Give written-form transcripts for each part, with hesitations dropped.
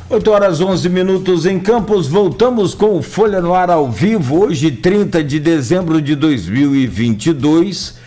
8 horas 11 minutos em Campos, voltamos com o Folha no Ar ao vivo, hoje 30 de dezembro de 2022,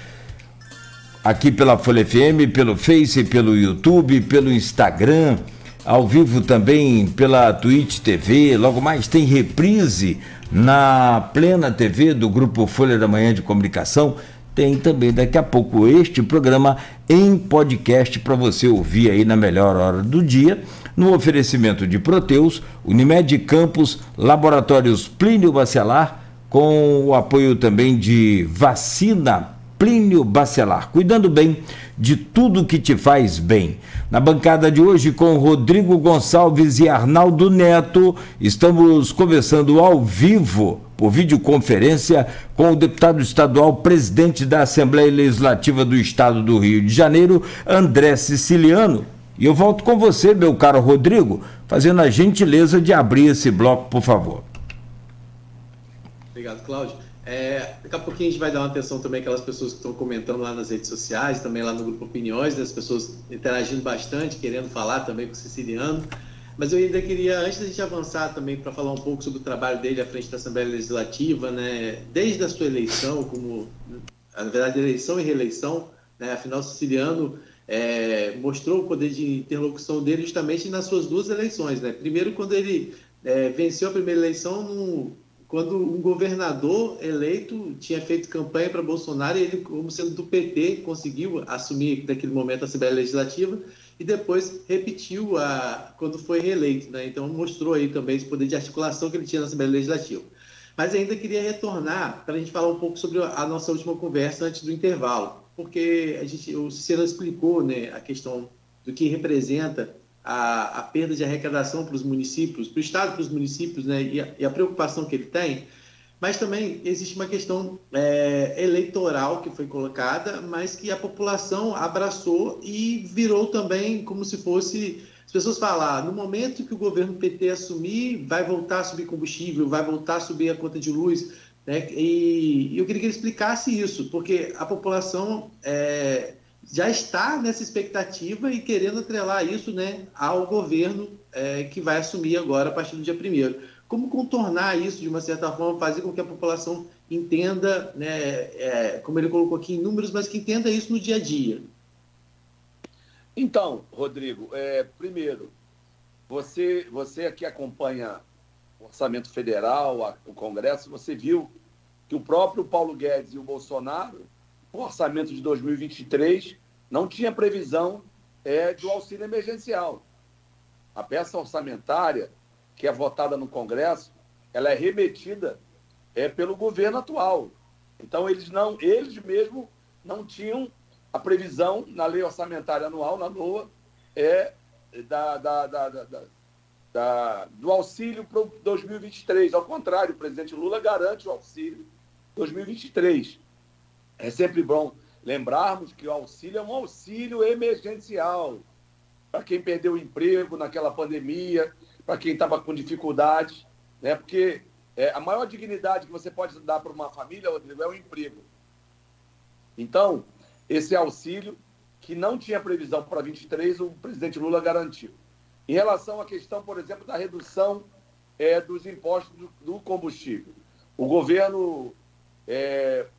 aqui pela Folha FM, pelo Face, pelo YouTube, pelo Instagram, ao vivo também pela Twitch TV, logo mais tem reprise na Plena TV do Grupo Folha da Manhã de Comunicação, tem também daqui a pouco este programa em podcast para você ouvir aí na melhor hora do dia, no oferecimento de Proteus, Unimed Campos, Laboratórios Plínio Bacelar, com o apoio também de Vacina Plínio Bacelar, cuidando bem de tudo que te faz bem. Na bancada de hoje, com Rodrigo Gonçalves e Arnaldo Neto, estamos conversando ao vivo, por videoconferência, com o deputado estadual, presidente da Assembleia Legislativa do Estado do Rio de Janeiro, André Siciliano. E eu volto com você, meu caro Rodrigo, fazendo a gentileza de abrir esse bloco, por favor. Obrigado, Cláudio. Daqui a pouquinho a gente vai dar uma atenção também àquelas pessoas que estão comentando lá nas redes sociais, também lá no Grupo Opiniões, né, as pessoas interagindo bastante, querendo falar também com o Siciliano. Mas eu ainda queria, antes da gente avançar também para falar um pouco sobre o trabalho dele à frente da Assembleia Legislativa, né, desde a sua eleição, como, na verdade, eleição e reeleição, né, afinal, o Siciliano mostrou o poder de interlocução dele justamente nas suas duas eleições, né? Primeiro, quando ele venceu a primeira eleição, quando um governador eleito tinha feito campanha para Bolsonaro, e ele, como sendo do PT, conseguiu assumir naquele momento a Assembleia Legislativa e depois repetiu quando foi reeleito, né? Então mostrou aí também esse poder de articulação que ele tinha na Assembleia Legislativa. Mas ainda queria retornar para a gente falar um pouco sobre a nossa última conversa antes do intervalo, porque o Cicero explicou, né, a questão do que representa a perda de arrecadação para os municípios, para o Estado, para os municípios, né, e a preocupação que ele tem, mas também existe uma questão eleitoral que foi colocada, mas que a população abraçou e virou também como se fosse... As pessoas falam, no momento que o governo PT assumir, vai voltar a subir combustível, vai voltar a subir a conta de luz, né? E eu queria que ele explicasse isso, porque a população já está nessa expectativa e querendo atrelar isso, né, ao governo que vai assumir agora a partir do dia 1º. Como contornar isso de uma certa forma, fazer com que a população entenda, né, como ele colocou aqui em números, mas que entenda isso no dia a dia? Então, Rodrigo, primeiro, você que acompanha o Orçamento Federal, o Congresso, você viu que o próprio Paulo Guedes e o Bolsonaro, o orçamento de 2023, não tinha previsão do auxílio emergencial. A peça orçamentária, que é votada no Congresso, ela é remetida pelo governo atual. Então, eles mesmos não tinham a previsão na Lei Orçamentária Anual, na LOA, do auxílio para 2023. Ao contrário, o presidente Lula garante o auxílio 2023. É sempre bom lembrarmos que o auxílio é um auxílio emergencial para quem perdeu o emprego naquela pandemia, para quem estava com dificuldades, né? Porque a maior dignidade que você pode dar para uma família, Rodrigo, é o emprego. Então, esse auxílio, que não tinha previsão para 23, o presidente Lula garantiu. Em relação à questão, por exemplo, da redução dos impostos do combustível, o governo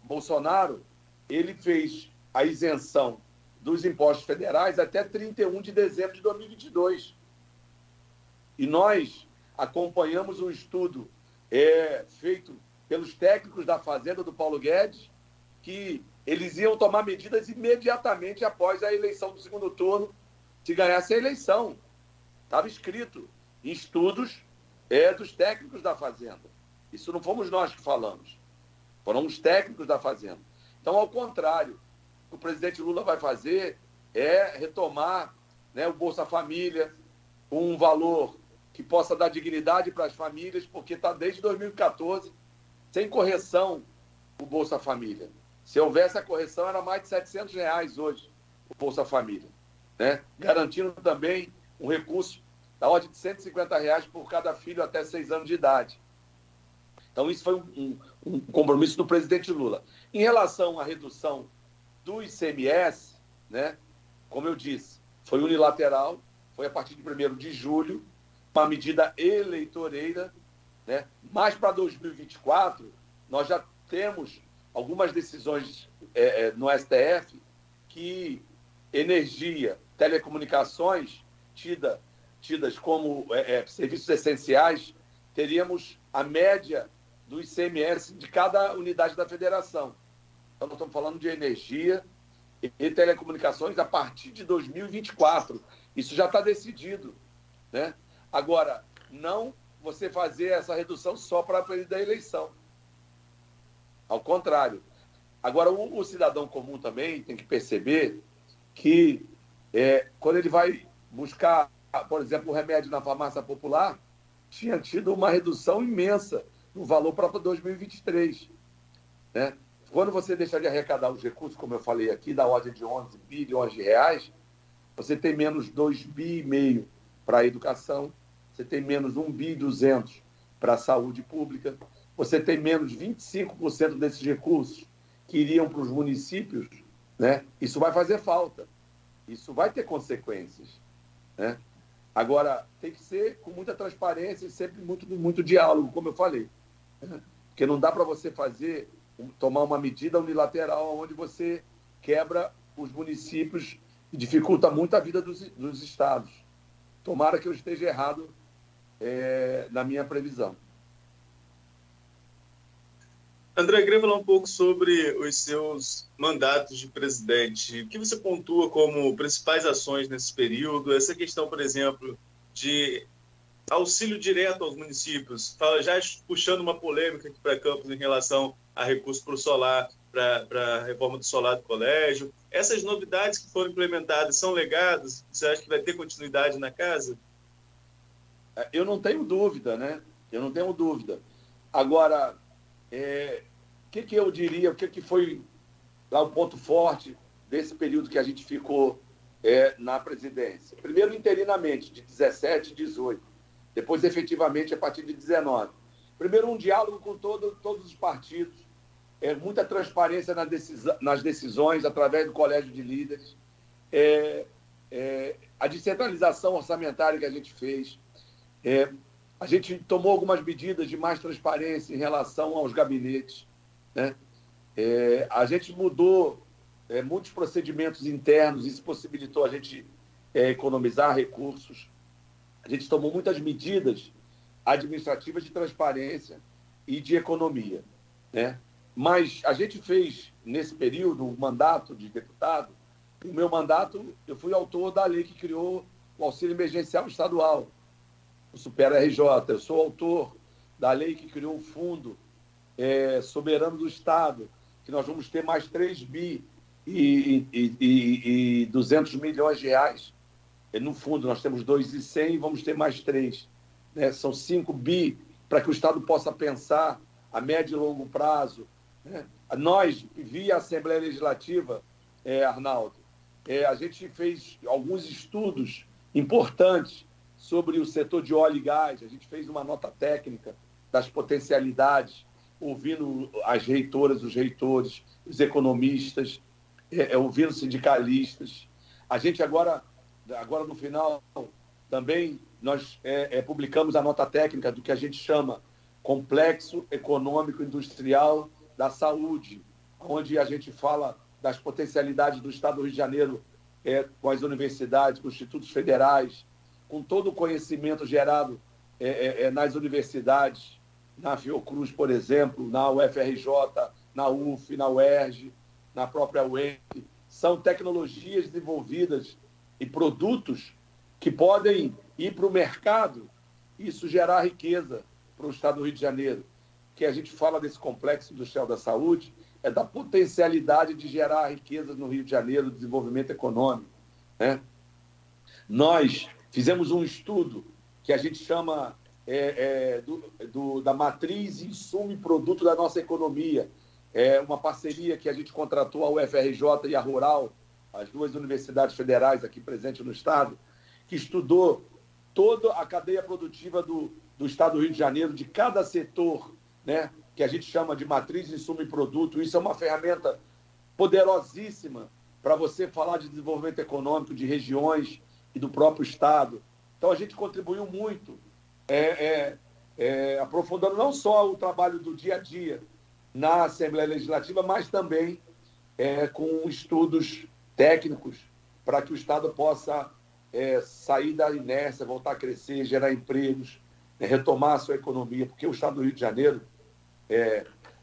Bolsonaro, ele fez a isenção dos impostos federais até 31 de dezembro de 2022. E nós acompanhamos um estudo feito pelos técnicos da Fazenda do Paulo Guedes, que eles iam tomar medidas imediatamente após a eleição do segundo turno, se ganhasse a eleição. Estava escrito em estudos dos técnicos da Fazenda. Isso não fomos nós que falamos. Foram os técnicos da Fazenda. Então, ao contrário, o que o presidente Lula vai fazer é retomar, né, o Bolsa Família, um valor que possa dar dignidade para as famílias, porque está desde 2014 sem correção o Bolsa Família. Se houvesse a correção, era mais de R$700 hoje, o Bolsa Família, né? Garantindo também um recurso da ordem de R$150 por cada filho até 6 anos de idade. Então, isso foi um compromisso do presidente Lula. Em relação à redução do ICMS, né, como eu disse, foi unilateral, foi a partir de 1º de julho, uma medida eleitoreira, né? Mas para 2024, nós já temos algumas decisões no STF que energia, telecomunicações, tidas como serviços essenciais, teríamos a média do ICMS de cada unidade da federação. Então, nós estamos falando de energia e telecomunicações a partir de 2024. Isso já está decidido, né? Agora, não você fazer essa redução só para a período da eleição. Ao contrário. Agora, o cidadão comum também tem que perceber que quando ele vai buscar, por exemplo, o remédio na farmácia popular, tinha tido uma redução imensa no valor para 2023. Né? Quando você deixa de arrecadar os recursos, como eu falei aqui, da ordem de 11 bilhões de reais, você tem menos 2,5 bi para a educação, você tem menos 1,2 bi para a saúde pública, você tem menos 25% desses recursos que iriam para os municípios, né? Isso vai fazer falta, isso vai ter consequências, né? Agora, tem que ser com muita transparência e sempre muito diálogo, como eu falei, né? Porque não dá para você tomar uma medida unilateral onde você quebra os municípios e dificulta muito a vida dos estados. Tomara que eu esteja errado na minha previsão. André, queria falar um pouco sobre os seus mandatos de presidente. O que você pontua como principais ações nesse período? Essa questão, por exemplo, de auxílio direto aos municípios, já puxando uma polêmica aqui para Campos em relação a recurso para o solar, para a reforma do solar do colégio. Essas novidades que foram implementadas são legadas? Você acha que vai ter continuidade na casa? Eu não tenho dúvida, né? Eu não tenho dúvida. Agora, o que eu diria, o que foi lá o ponto forte desse período que a gente ficou na presidência? Primeiro, interinamente, de 17 e 18. Depois, efetivamente, a partir de 19. Primeiro, um diálogo com todos os partidos, muita transparência nas decisões através do colégio de líderes, a descentralização orçamentária que a gente fez. A gente tomou algumas medidas de mais transparência em relação aos gabinetes, né? A gente mudou muitos procedimentos internos, isso possibilitou a gente economizar recursos. A gente tomou muitas medidas administrativas de transparência e de economia, né? Mas a gente fez, nesse período, o mandato de deputado. No meu mandato, eu fui autor da lei que criou o auxílio emergencial estadual, o Supera RJ. Eu sou autor da lei que criou o Fundo Soberano do Estado, que nós vamos ter mais 3 bi e 200 milhões de reais. No fundo, nós temos 2,100 e vamos ter mais 3. Né? São 5 bi para que o Estado possa pensar a médio e longo prazo. Né? Nós, via Assembleia Legislativa, Arnaldo, a gente fez alguns estudos importantes sobre o setor de óleo e gás. A gente fez uma nota técnica das potencialidades, ouvindo as reitoras, os reitores, os economistas, ouvindo sindicalistas. A gente agora no final, também nós publicamos a nota técnica do que a gente chama Complexo Econômico Industrial da Saúde, onde a gente fala das potencialidades do Estado do Rio de Janeiro com as universidades, com os institutos federais, com todo o conhecimento gerado nas universidades, na Fiocruz, por exemplo, na UFRJ, na UF, na UERJ, na própria UEM. São tecnologias desenvolvidas e produtos que podem ir para o mercado e isso gerar riqueza para o Estado do Rio de Janeiro. Que a gente fala desse complexo industrial da saúde, da potencialidade de gerar riqueza no Rio de Janeiro, desenvolvimento econômico, né? Nós fizemos um estudo que a gente chama da matriz, insumo e produto da nossa economia. Uma parceria que a gente contratou a UFRJ e a Rural, as duas universidades federais aqui presentes no Estado, que estudou toda a cadeia produtiva do Estado do Rio de Janeiro, de cada setor, né, que a gente chama de matriz, insumo e produto. Isso é uma ferramenta poderosíssima para você falar de desenvolvimento econômico de regiões e do próprio Estado. Então, a gente contribuiu muito aprofundando não só o trabalho do dia a dia na Assembleia Legislativa, mas também com estudos técnicos para que o Estado possa sair da inércia, voltar a crescer, gerar empregos, retomar a sua economia, porque o Estado do Rio de Janeiro,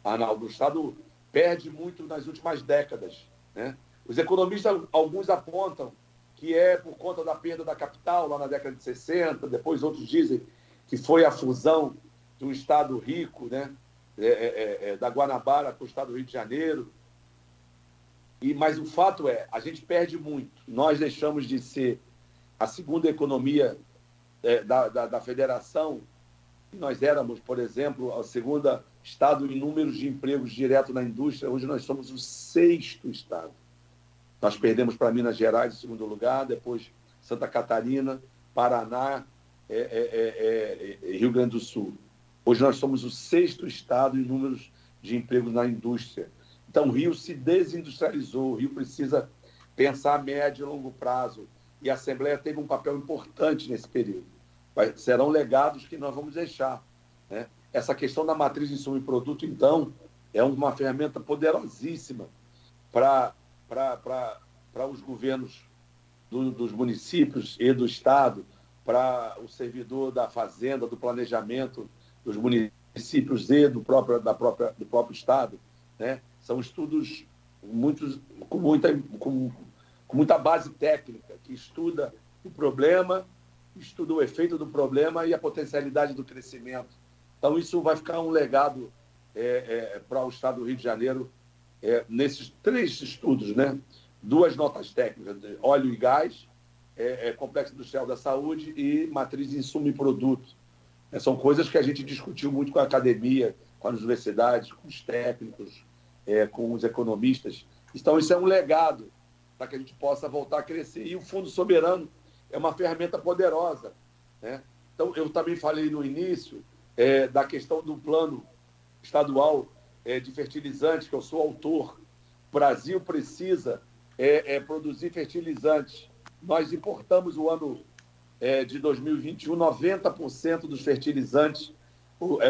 Arnaldo, o Estado perde muito nas últimas décadas, né? Os economistas, alguns apontam que é por conta da perda da capital lá na década de 60, depois outros dizem que foi a fusão do Estado rico, né? Da Guanabara com o Estado do Rio de Janeiro. Mas o fato a gente perde muito. Nós deixamos de ser a segunda economia da federação. Nós éramos, por exemplo, o segundo estado em números de empregos direto na indústria. Hoje nós somos o 6º estado. Nós perdemos para Minas Gerais em segundo lugar, depois Santa Catarina, Paraná, Rio Grande do Sul. Hoje nós somos o 6º estado em números de empregos na indústria. Então o Rio se desindustrializou, o Rio precisa pensar a médio e longo prazo. E a Assembleia teve um papel importante nesse período. Serão legados que nós vamos deixar, né? Essa questão da matriz de insumo e produto, então, é uma ferramenta poderosíssima para os governos dos municípios e do Estado, para o servidor da fazenda, do planejamento dos municípios e do próprio Estado, né? São estudos com muita base técnica, que estuda o problema, estuda o efeito do problema e a potencialidade do crescimento. Então, isso vai ficar um legado para o Estado do Rio de Janeiro, nesses 3 estudos, né? 2 notas técnicas, óleo e gás, complexo industrial da saúde e matriz de insumo e produto. São coisas que a gente discutiu muito com a academia, com as universidades, com os técnicos, com os economistas. Então, isso é um legado para que a gente possa voltar a crescer. E o Fundo Soberano é uma ferramenta poderosa, né? Então, eu também falei no início da questão do plano estadual de fertilizantes, que eu sou autor. O Brasil precisa produzir fertilizantes. Nós importamos o ano de 2021, 90% dos fertilizantes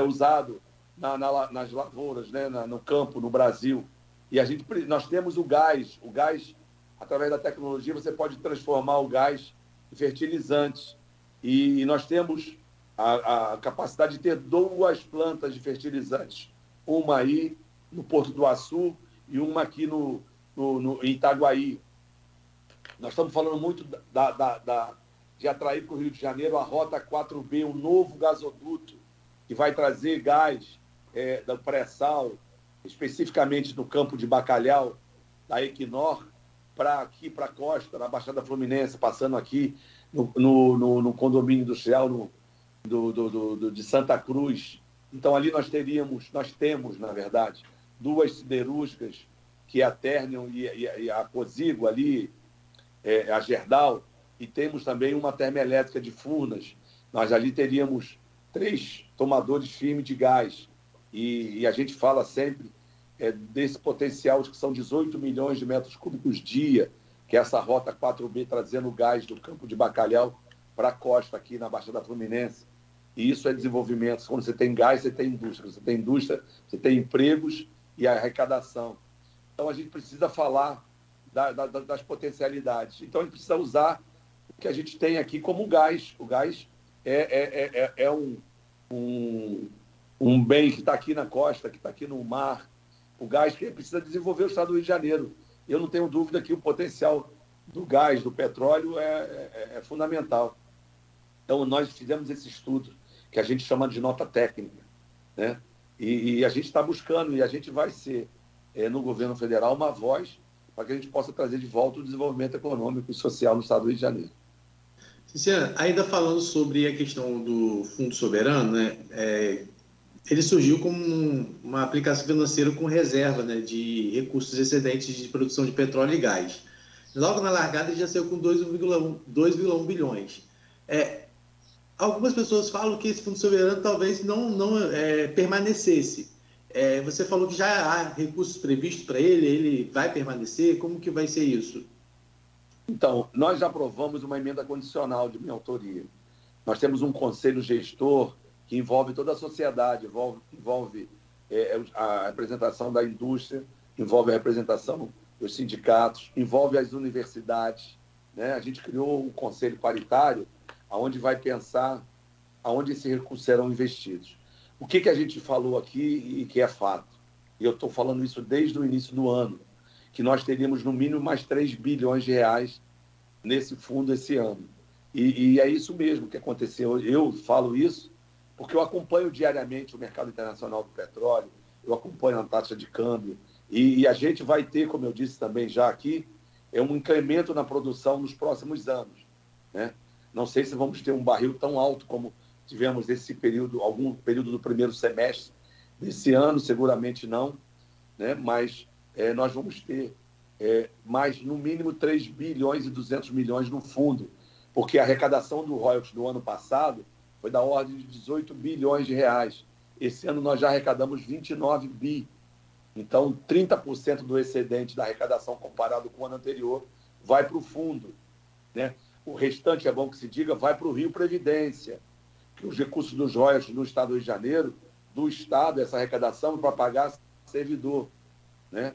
usado nas lavouras, né? No campo, no Brasil. E nós temos o gás. O gás, através da tecnologia, você pode transformar o gás em fertilizantes. E nós temos a capacidade de ter 2 plantas de fertilizantes. Uma aí no Porto do Açu e uma aqui em Itaguaí. Nós estamos falando muito de atrair para o Rio de Janeiro a Rota 4B, um novo gasoduto que vai trazer gás do pré-sal, especificamente no campo de Bacalhau, da Equinor, para aqui, para a costa, na Baixada Fluminense, passando aqui no condomínio industrial de Santa Cruz. Então, ali nós temos, na verdade, 2 siderúrgicas, que é a Ternium e a Cozigo, ali, a Gerdau, e temos também uma termoelétrica de Furnas. Nós ali teríamos 3 tomadores firmes de gás. E a gente fala sempre desse potencial, que são 18 milhões de metros cúbicos dia, que é essa Rota 4B trazendo gás do campo de Bacalhau para a costa aqui na Baixada Fluminense. E isso é desenvolvimento. Quando você tem gás, você tem indústria. Você tem indústria, você tem empregos e arrecadação. Então, a gente precisa falar das potencialidades. Então, a gente precisa usar o que a gente tem aqui como gás. O gás é um bem que está aqui na costa, que está aqui no mar. O gás que precisa desenvolver o Estado do Rio de Janeiro. Eu não tenho dúvida que o potencial do gás, do petróleo, é fundamental. Então, nós fizemos esse estudo, que a gente chama de nota técnica, né? E a gente está buscando, e a gente vai ser, no governo federal, uma voz para que a gente possa trazer de volta o desenvolvimento econômico e social no Estado do Rio de Janeiro. Ciciano, ainda falando sobre a questão do Fundo Soberano, né? Ele surgiu como uma aplicação financeira com reserva, né, de recursos excedentes de produção de petróleo e gás. Logo na largada, ele já saiu com 2,1 bilhões. Algumas pessoas falam que esse Fundo Soberano talvez não permanecesse. Você falou que já há recursos previstos para ele vai permanecer? Como que vai ser isso? Então, nós já aprovamos uma emenda condicional de minha autoria. Nós temos um conselho gestor que envolve toda a sociedade, envolve a representação da indústria, envolve a representação dos sindicatos, envolve as universidades, né? A gente criou um conselho paritário onde vai pensar aonde esses recursos serão investidos. O que a gente falou aqui e que é fato, e eu estou falando isso desde o início do ano, que nós teríamos no mínimo mais 3 bilhões de reais nesse fundo esse ano. E é isso mesmo que aconteceu. Eu falo isso porque eu acompanho diariamente o mercado internacional do petróleo, eu acompanho a taxa de câmbio, e a gente vai ter, como eu disse também já aqui, um incremento na produção nos próximos anos, né? Não sei se vamos ter um barril tão alto como tivemos nesse período, algum período do primeiro semestre desse ano, seguramente não, né? Mas nós vamos ter mais, no mínimo, 3 bilhões e 200 milhões no fundo, porque a arrecadação do royalties do ano passado foi da ordem de 18 bilhões de reais. Esse ano nós já arrecadamos 29 bi. Então, 30% do excedente da arrecadação comparado com o ano anterior vai para o fundo, né? O restante, é bom que se diga, vai para o Rio Previdência, que os recursos dos royalties no Estado do Rio de Janeiro, do Estado, essa arrecadação para pagar servidor, né?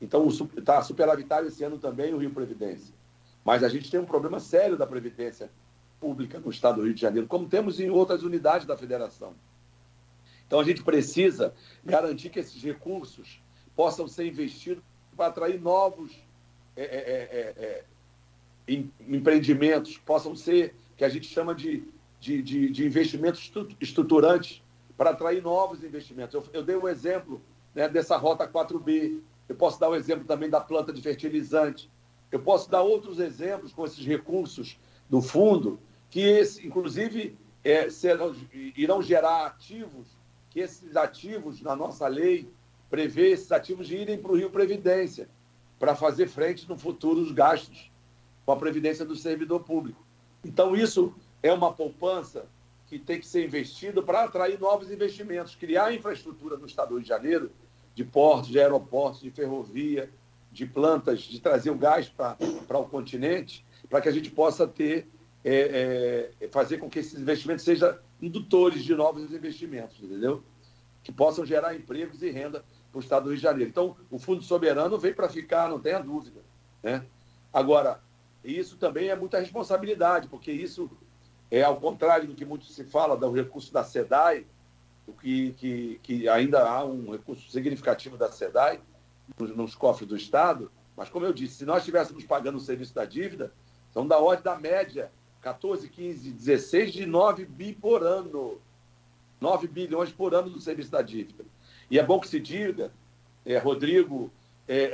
Então, está superavitário esse ano também o Rio Previdência. Mas a gente tem um problema sério da Previdência Pública no Estado do Rio de Janeiro, como temos em outras unidades da Federação. Então, a gente precisa garantir que esses recursos possam ser investidos para atrair novos empreendimentos, possam ser, que a gente chama de investimentos estruturantes, para atrair novos investimentos. Eu dei um exemplo, né, dessa Rota 4B, eu posso dar o exemplo também da planta de fertilizante, eu posso dar outros exemplos com esses recursos do fundo, que, inclusive, irão gerar ativos, que esses ativos, na nossa lei, prevê esses ativos de irem para o Rio Previdência, para fazer frente no futuro os gastos com a Previdência do servidor público. Então, isso é uma poupança que tem que ser investida para atrair novos investimentos, criar infraestrutura no Estado do Rio de Janeiro, de portos, de aeroportos, de ferrovia, de plantas, de trazer o gás para o continente, para que a gente possa ter, fazer com que esses investimentos sejam indutores de novos investimentos, entendeu? Que possam gerar empregos e renda para o Estado do Rio de Janeiro. Então, o Fundo Soberano veio para ficar, não tenha dúvida, né? Agora, isso também é muita responsabilidade, porque isso ao contrário do que muito se fala do recurso da SEDAI, que ainda há um recurso significativo da SEDAI nos cofres do Estado, mas, como eu disse, se nós estivéssemos pagando o serviço da dívida, são da ordem da média, 14, 15, 16, de 9 bi por ano. 9 bilhões por ano do serviço da dívida. E é bom que se diga, Rodrigo,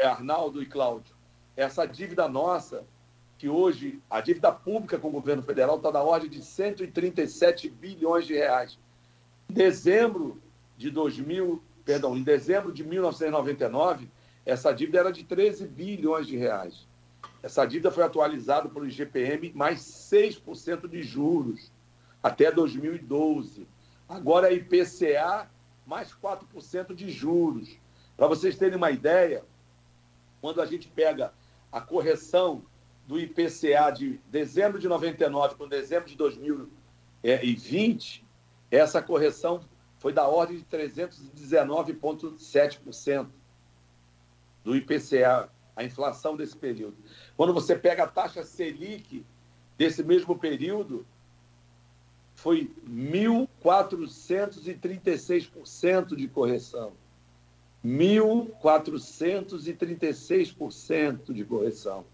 Arnaldo e Cláudio, essa dívida nossa, que hoje a dívida pública com o governo federal está na ordem de 137 bilhões de reais. Em dezembro de 1999, essa dívida era de 13 bilhões de reais. Essa dívida foi atualizada pelo IGPM mais 6% de juros até 2012. Agora é IPCA mais 4% de juros. Para vocês terem uma ideia, quando a gente pega a correção do IPCA de dezembro de 99 com dezembro de 2020, essa correção foi da ordem de 319,7% do IPCA, a inflação desse período. Quando você pega a taxa Selic desse mesmo período, foi 1.436% de correção. 1.436% de correção.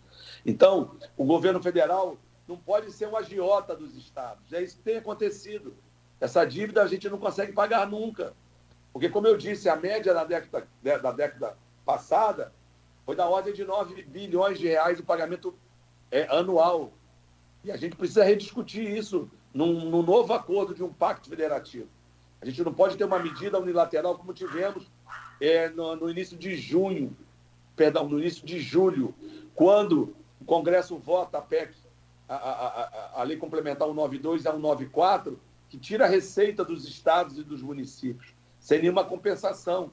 Então, o governo federal não pode ser um agiota dos estados. É isso que tem acontecido. Essa dívida a gente não consegue pagar nunca. Porque, como eu disse, a média da década passada foi da ordem de 9 bilhões de reais o pagamento anual. E a gente precisa rediscutir isso num novo acordo de um pacto federativo. A gente não pode ter uma medida unilateral como tivemos no início de no início de julho, quando o Congresso vota a PEC, a Lei Complementar 192 e a 194, que tira a receita dos estados e dos municípios, sem nenhuma compensação.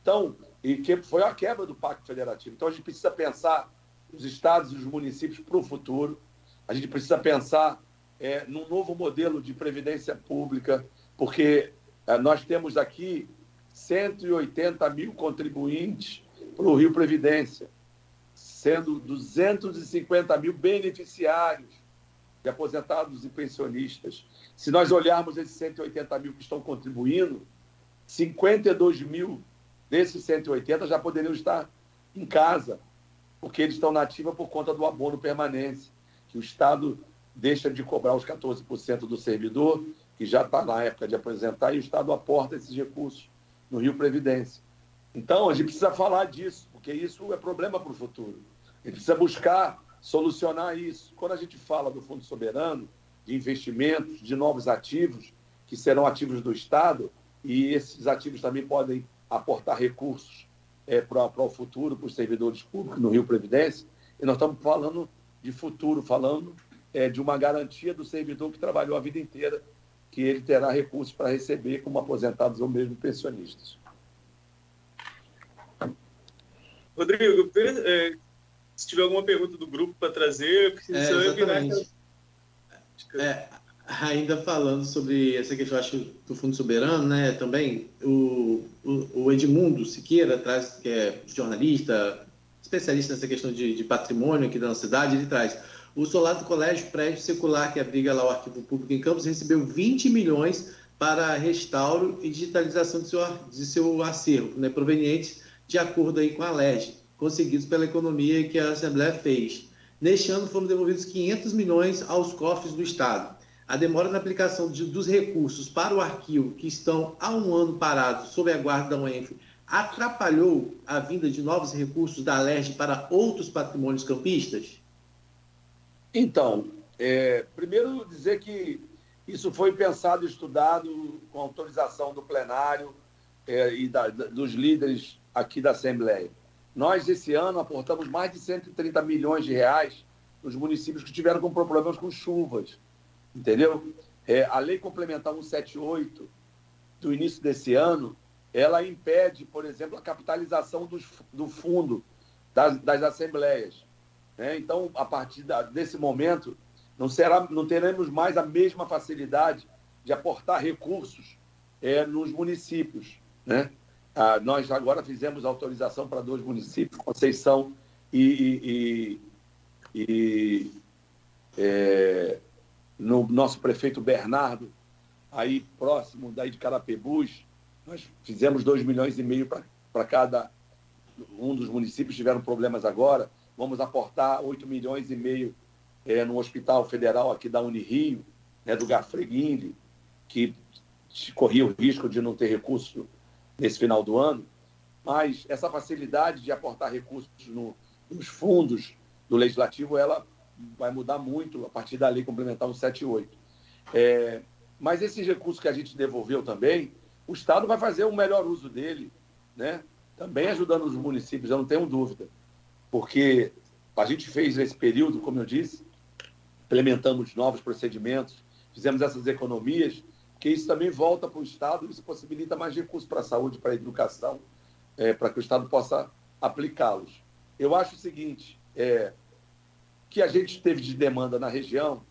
Então, e que foi a quebra do Pacto Federativo. Então, a gente precisa pensar os estados e os municípios para o futuro, a gente precisa pensar num novo modelo de previdência pública, porque nós temos aqui 180 mil contribuintes para o Rio Previdência, sendo 250 mil beneficiários de aposentados e pensionistas. Se nós olharmos esses 180 mil que estão contribuindo, 52 mil desses 180 já poderiam estar em casa, porque eles estão na ativa por conta do abono permanência, que o Estado deixa de cobrar os 14% do servidor, que já está na época de aposentar, e o Estado aporta esses recursos no Rio Previdência. Então, a gente precisa falar disso, porque isso é problema para o futuro. A gente precisa buscar solucionar isso. Quando a gente fala do Fundo Soberano, de investimentos, de novos ativos, que serão ativos do Estado, e esses ativos também podem aportar recursos para o futuro, para os servidores públicos no Rio Previdência, e nós estamos falando de futuro, falando de uma garantia do servidor que trabalhou a vida inteira, que ele terá recursos para receber como aposentados ou mesmo pensionistas. Rodrigo, se tiver alguma pergunta do grupo para trazer, exatamente. Ainda falando sobre essa questão, acho, do Fundo Soberano, né? Também o Edmundo Siqueira traz, que é jornalista, especialista nessa questão de patrimônio aqui da nossa cidade, ele traz: o solar do Colégio Prédio Secular, que abriga lá o Arquivo Público em Campos, recebeu 20 milhões para restauro e digitalização de seu acervo, né, provenientes de acordo aí com a LERJ, conseguidos pela economia que a Assembleia fez. Neste ano foram devolvidos 500 milhões aos cofres do Estado. A demora na aplicação dos recursos para o arquivo, que estão há um ano parados sob a guarda da UENF, atrapalhou a vinda de novos recursos da LERJ para outros patrimônios campistas? Então, primeiro dizer que isso foi pensado e estudado com autorização do plenário e dos líderes aqui da Assembleia. Nós, esse ano, aportamos mais de 130 milhões de reais nos municípios que tiveram problemas com chuvas, entendeu? A Lei Complementar 178, do início desse ano, ela impede, por exemplo, a capitalização do fundo das assembleias. Então, a partir desse momento, não teremos mais a mesma facilidade de aportar recursos nos municípios, né? Nós agora fizemos autorização para 2 municípios, Conceição no nosso prefeito Bernardo, aí próximo daí de Carapebus, nós fizemos 2,5 milhões para cada um dos municípios, tiveram problemas agora. Vamos aportar 8,5 milhões no Hospital Federal aqui da Unirio, né, do Gafreguini, que corria o risco de não ter recurso nesse final do ano. Mas essa facilidade de aportar recursos nos fundos do Legislativo, ela vai mudar muito a partir da Lei Complementar 178. Mas esses recursos que a gente devolveu também, o Estado vai fazer o melhor uso dele, né? Também ajudando os municípios, eu não tenho dúvida. Porque a gente fez nesse período, como eu disse, implementamos novos procedimentos, fizemos essas economias, que isso também volta para o Estado e isso possibilita mais recursos para a saúde, para a educação, para que o Estado possa aplicá-los. Eu acho o seguinte, que a gente teve de demanda na região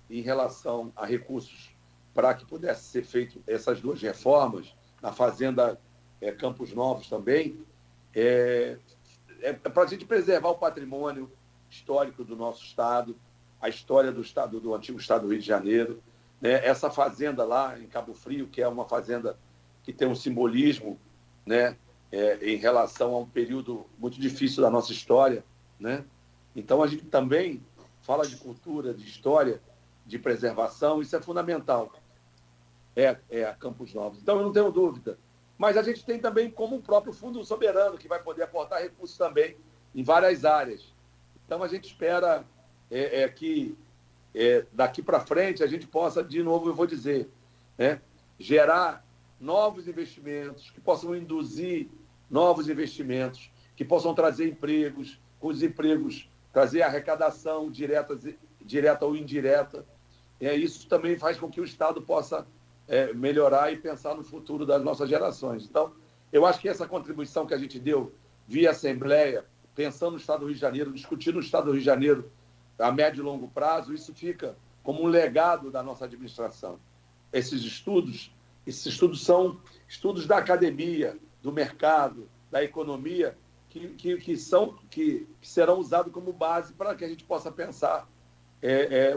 em relação a recursos para que pudesse ser feito essas 2 reformas, na Fazenda Campos Novos também, para a gente preservar o patrimônio histórico do nosso Estado, a história do antigo Estado do Rio de Janeiro, né? Essa fazenda lá em Cabo Frio, que é uma fazenda que tem um simbolismo, né, em relação a um período muito difícil da nossa história, né? Então, a gente também fala de cultura, de história, de preservação, isso é fundamental. A Campos Novos. Então, eu não tenho dúvida. Mas a gente tem também como o próprio Fundo Soberano, que vai poder aportar recursos também em várias áreas. Então, a gente espera que daqui para frente a gente possa, de novo, eu vou dizer, né, gerar novos investimentos, que possam induzir novos investimentos, que possam trazer empregos, com os empregos trazer arrecadação direta ou indireta. Isso também faz com que o Estado possa melhorar e pensar no futuro das nossas gerações. Então, eu acho que essa contribuição que a gente deu via Assembleia, pensando no Estado do Rio de Janeiro, discutindo o Estado do Rio de Janeiro a médio e longo prazo, isso fica como um legado da nossa administração. Esses estudos são estudos da academia, do mercado, da economia, que serão usados como base para que a gente possa pensar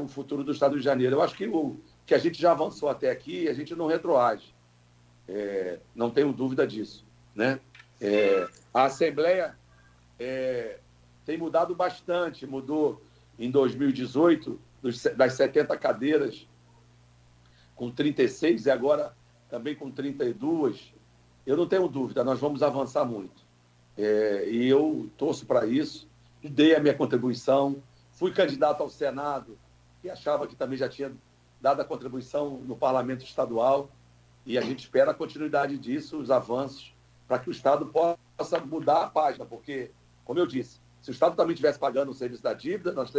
o futuro do Estado do Rio de Janeiro. Eu acho que a gente já avançou até aqui, a gente não retroage. Não tenho dúvida disso, né? A Assembleia tem mudado bastante, mudou em 2018, das 70 cadeiras, com 36, e agora também com 32. Eu não tenho dúvida, nós vamos avançar muito. E eu torço para isso, dei a minha contribuição, fui candidato ao Senado, e achava que também já tinha dado a contribuição no Parlamento Estadual, e a gente espera a continuidade disso, os avanços, para que o Estado possa mudar a página, porque, como eu disse, se o Estado também estivesse pagando o serviço da dívida, nós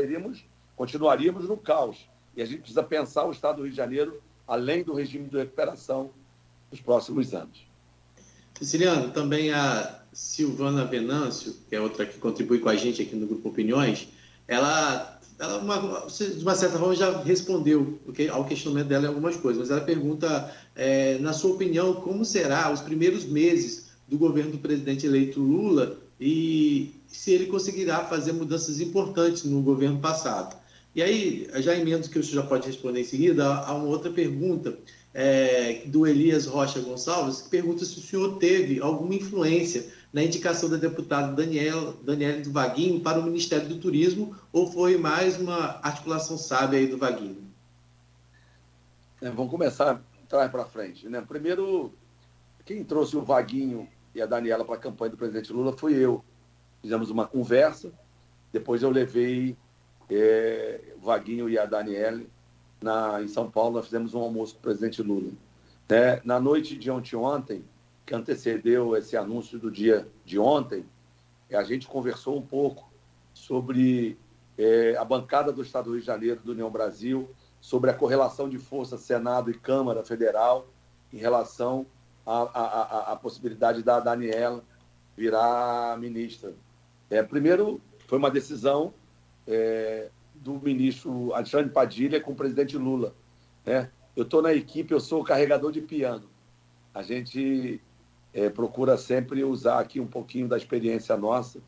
continuaríamos no caos. E a gente precisa pensar o Estado do Rio de Janeiro além do regime de recuperação nos próximos anos. Siciliano, também a Silvana Venâncio, que é outra que contribui com a gente aqui no Grupo Opiniões, ela de uma certa forma já respondeu ao questionamento dela em algumas coisas, mas ela pergunta, na sua opinião, como será os primeiros meses do governo do presidente eleito Lula e se ele conseguirá fazer mudanças importantes no governo passado. E aí, já emendo que o senhor já pode responder em seguida, há uma outra pergunta do Elias Rocha Gonçalves, que pergunta se o senhor teve alguma influência na indicação da deputada Daniele do Vaguinho para o Ministério do Turismo, ou foi mais uma articulação sábia aí do Vaguinho? Vamos começar de trás para frente, né? Primeiro, quem trouxe o Vaguinho e a Daniela para a campanha do presidente Lula fui eu. Fizemos uma conversa, depois eu levei o Vaguinho e a Daniele em São Paulo, nós fizemos um almoço com o presidente Lula. Na noite de ontem, que antecedeu esse anúncio do dia de ontem, a gente conversou um pouco sobre a bancada do Estado do Rio de Janeiro, do União Brasil, sobre a correlação de força Senado e Câmara Federal em relação à possibilidade da Daniela virar ministra. Primeiro, foi uma decisão do ministro Alexandre Padilha com o presidente Lula. Eu estou na equipe, eu sou o carregador de piano. A gente procura sempre usar aqui um pouquinho da experiência nossa.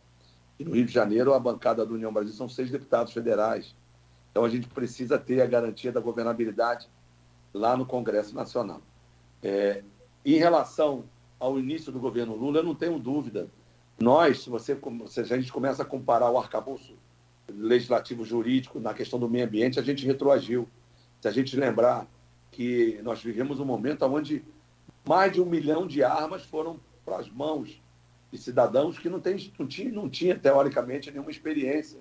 E no Rio de Janeiro, a bancada do União Brasil são 6 deputados federais. Então, a gente precisa ter a garantia da governabilidade lá no Congresso Nacional. Em relação ao início do governo Lula, eu não tenho dúvida. Se a gente começa a comparar o arcabouço legislativo jurídico na questão do meio ambiente, a gente retroagiu. Se a gente lembrar que nós vivemos um momento onde mais de 1 milhão de armas foram para as mãos de cidadãos que não tinha teoricamente, nenhuma experiência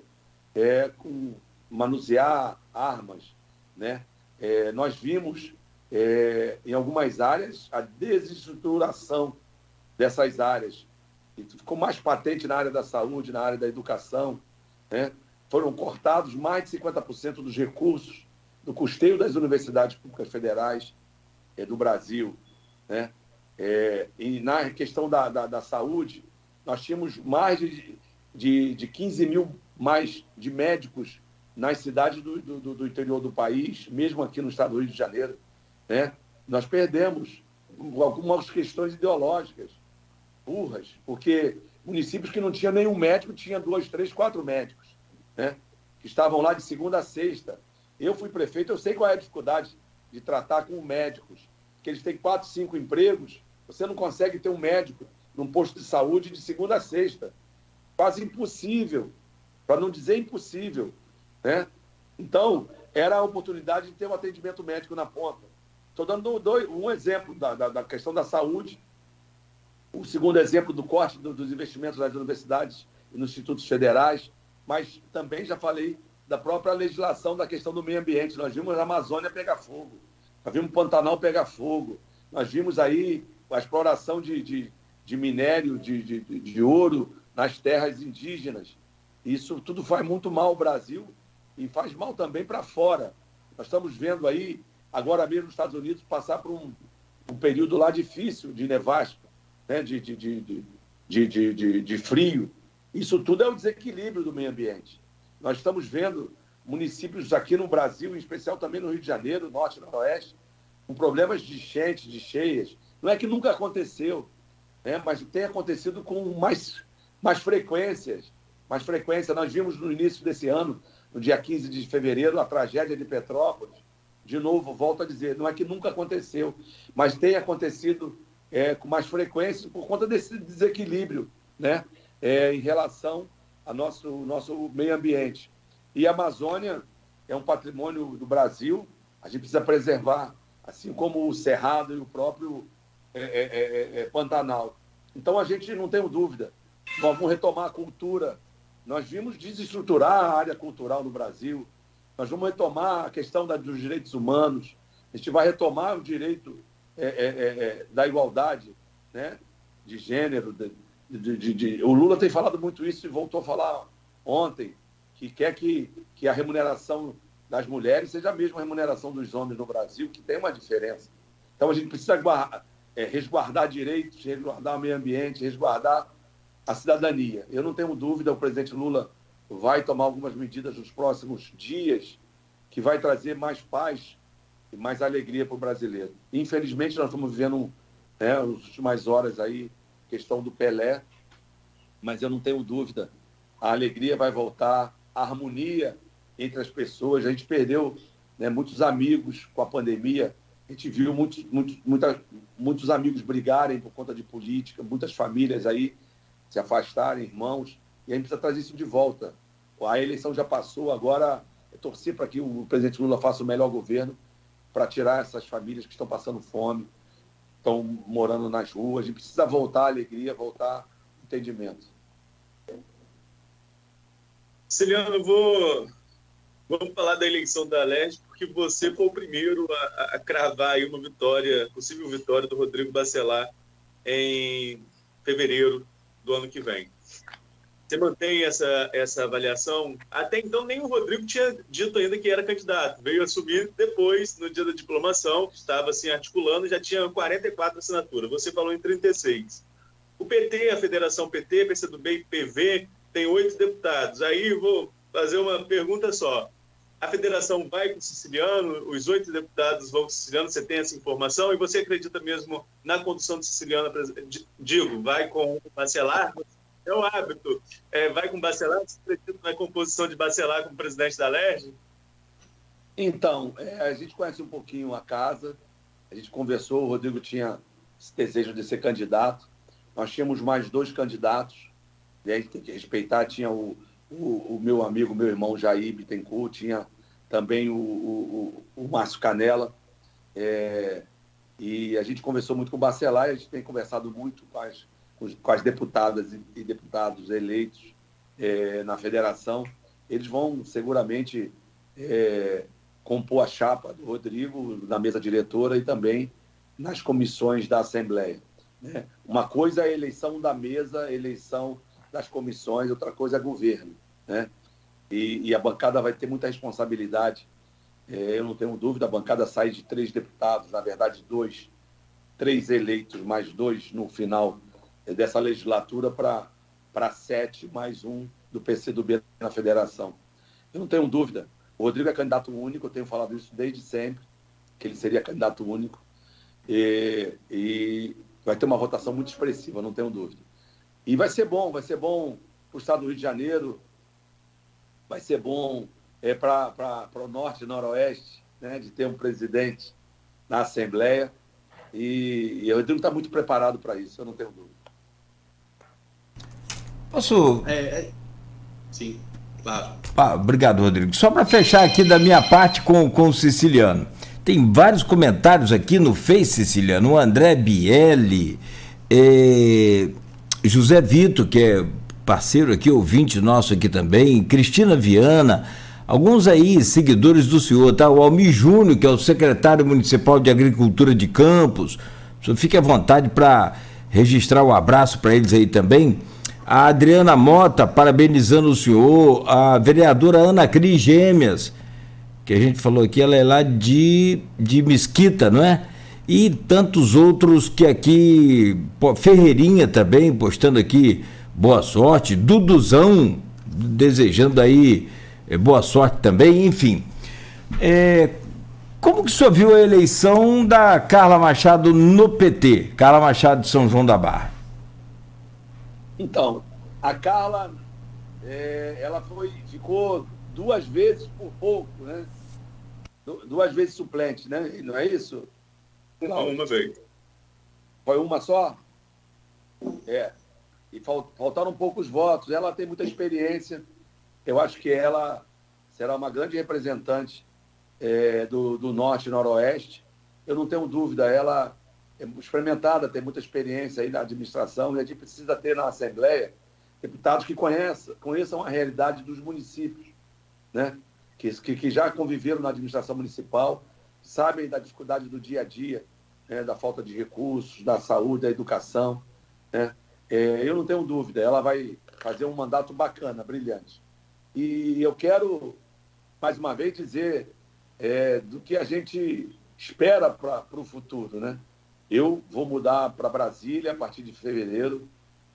com manusear armas, né? Nós vimos, em algumas áreas, a desestruturação dessas áreas. E ficou mais patente na área da saúde, na área da educação, né? Foram cortados mais de 50% dos recursos do custeio das universidades públicas federais do Brasil, né? E na questão da saúde, nós tínhamos mais de 15 mil mais de médicos nas cidades do interior do país, mesmo aqui no estado do Rio de Janeiro, né? Nós perdemos algumas questões ideológicas burras, porque municípios que não tinham nenhum médico tinham 2, 3, 4 médicos, né? Que estavam lá de segunda a sexta. Eu fui prefeito, eu sei qual é a dificuldade de tratar com médicos, que eles têm 4, 5 empregos, você não consegue ter um médico num posto de saúde de segunda a sexta. Quase impossível, para não dizer impossível, né? Então, era a oportunidade de ter um atendimento médico na ponta. Estou dando um exemplo da questão da saúde, o segundo exemplo do corte dos investimentos nas universidades e nos institutos federais, mas também já falei da própria legislação da questão do meio ambiente. Nós vimos a Amazônia pegar fogo, nós vimos o Pantanal pegar fogo, nós vimos aí a exploração de minério, de ouro nas terras indígenas. Isso tudo faz muito mal ao Brasil e faz mal também para fora. Nós estamos vendo aí, agora mesmo nos Estados Unidos, passar por um período lá difícil de nevasca, né? de frio. Isso tudo é o desequilíbrio do meio ambiente. Nós estamos vendo municípios aqui no Brasil, em especial também no Rio de Janeiro, Norte e Noroeste, com problemas de enchentes, de cheias. Não é que nunca aconteceu, né? Mas tem acontecido com mais frequências. Mais frequência. Nós vimos no início desse ano, no dia 15 de fevereiro, a tragédia de Petrópolis. De novo, volto a dizer, não é que nunca aconteceu, mas tem acontecido com mais frequência por conta desse desequilíbrio, né? Em relação ao nosso meio ambiente. E a Amazônia é um patrimônio do Brasil, a gente precisa preservar, assim como o Cerrado e o próprio Pantanal. Então, a gente não tem dúvida, nós vamos retomar a cultura. Nós vimos desestruturar a área cultural no Brasil, nós vamos retomar a questão dos direitos humanos, a gente vai retomar o direito da igualdade, né, de gênero. O Lula tem falado muito isso e voltou a falar ontem, que quer que a remuneração das mulheres seja a mesma remuneração dos homens no Brasil, que tem uma diferença. Então, a gente precisa resguardar direitos, resguardar o meio ambiente, resguardar a cidadania. Eu não tenho dúvida, o presidente Lula vai tomar algumas medidas nos próximos dias que vai trazer mais paz e mais alegria para o brasileiro. Infelizmente, nós estamos vivendo, né, as últimas horas aí, questão do Pelé, mas eu não tenho dúvida, a alegria vai voltar, a harmonia entre as pessoas. A gente perdeu, né, muitos amigos com a pandemia, a gente viu muitos amigos brigarem por conta de política, muitas famílias aí se afastarem, irmãos, e a gente precisa trazer isso de volta. A eleição já passou, agora é torcer para que o presidente Lula faça o melhor governo para tirar essas famílias que estão passando fome, estão morando nas ruas. A gente precisa voltar à alegria, voltar ao entendimento. Ciliano, vamos falar da eleição da Alerj, porque você foi o primeiro a cravar aí uma vitória, possível vitória do Rodrigo Bacelar em fevereiro do ano que vem. Você mantém essa avaliação? Até então, nem o Rodrigo tinha dito ainda que era candidato. Veio assumir depois, no dia da diplomação, estava se articulando, já tinha 44 assinaturas. Você falou em 36. O PT, a Federação PT, PCdoB e PV, tem 8 deputados. Aí vou fazer uma pergunta só. A federação vai com o Siciliano? Os 8 deputados vão com o Siciliano? Você tem essa informação? E você acredita mesmo na condução do Siciliano? Digo, vai com o Bacelar? É o hábito. Vai com o Bacelar? Você acredita na composição de Bacelar como presidente da Alerj? Então, a gente conhece um pouquinho a casa, a gente conversou, o Rodrigo tinha esse desejo de ser candidato, nós tínhamos mais 2 candidatos, e a gente tem que respeitar, tinha o meu amigo, meu irmão Jair Bittencourt, tinha também o Márcio Canella, e a gente conversou muito com o Bacelar, e a gente tem conversado muito com as deputadas e deputados eleitos na federação. Eles vão seguramente compor a chapa do Rodrigo na mesa diretora e também nas comissões da Assembleia, né? Uma coisa é a eleição da mesa, a eleição das comissões, outra coisa é governo, né? E a bancada vai ter muita responsabilidade. Eu não tenho dúvida, a bancada sai de 3 deputados, na verdade 3 eleitos, mais 2 no final dessa legislatura para 7, mais 1 do PCdoB na federação. Eu não tenho dúvida, o Rodrigo é candidato único, eu tenho falado isso desde sempre, que ele seria candidato único, e vai ter uma votação muito expressiva, não tenho dúvida. E vai ser bom para o estado do Rio de Janeiro, vai ser bom para o Norte e Noroeste, né, de ter um presidente na Assembleia, e o Rodrigo está muito preparado para isso, eu não tenho dúvida. Posso? Sim, claro. Obrigado, Rodrigo. Só para fechar aqui da minha parte com o Siciliano. Tem vários comentários aqui no Face, Siciliano. O André Bielli, José Vitor, que é parceiro aqui, ouvinte nosso aqui também, Cristina Viana, alguns aí seguidores do senhor, tá? O Almir Júnior, que é o secretário municipal de Agricultura de Campos. O senhor fique à vontade para registrar um abraço para eles aí também. A Adriana Mota, parabenizando o senhor. A vereadora Ana Cris Gêmeas, que a gente falou aqui, ela é lá de Mesquita, não é? E tantos outros que aqui, Ferreirinha também, postando aqui boa sorte, Duduzão, desejando aí boa sorte também, enfim. Como que o senhor viu a eleição da Carla Machado no PT? Carla Machado de São João da Barra. Então, a Carla, ela ficou 2 vezes por pouco, né? 2 vezes suplente, né? Não é isso? Não, uma vez. Foi uma só? E faltaram poucos votos. Ela tem muita experiência. Eu acho que ela será uma grande representante do Norte e Noroeste. Eu não tenho dúvida. Ela é experimentada, tem muita experiência aí na administração, e a gente precisa ter na Assembleia deputados que conheçam a realidade dos municípios, né? Que já conviveram na administração municipal, sabem da dificuldade do dia a dia, né? Da falta de recursos, da saúde, da educação, né? Eu não tenho dúvida, ela vai fazer um mandato bacana, brilhante. E eu quero, mais uma vez, dizer do que a gente espera para o futuro, né? Eu vou mudar para Brasília a partir de fevereiro.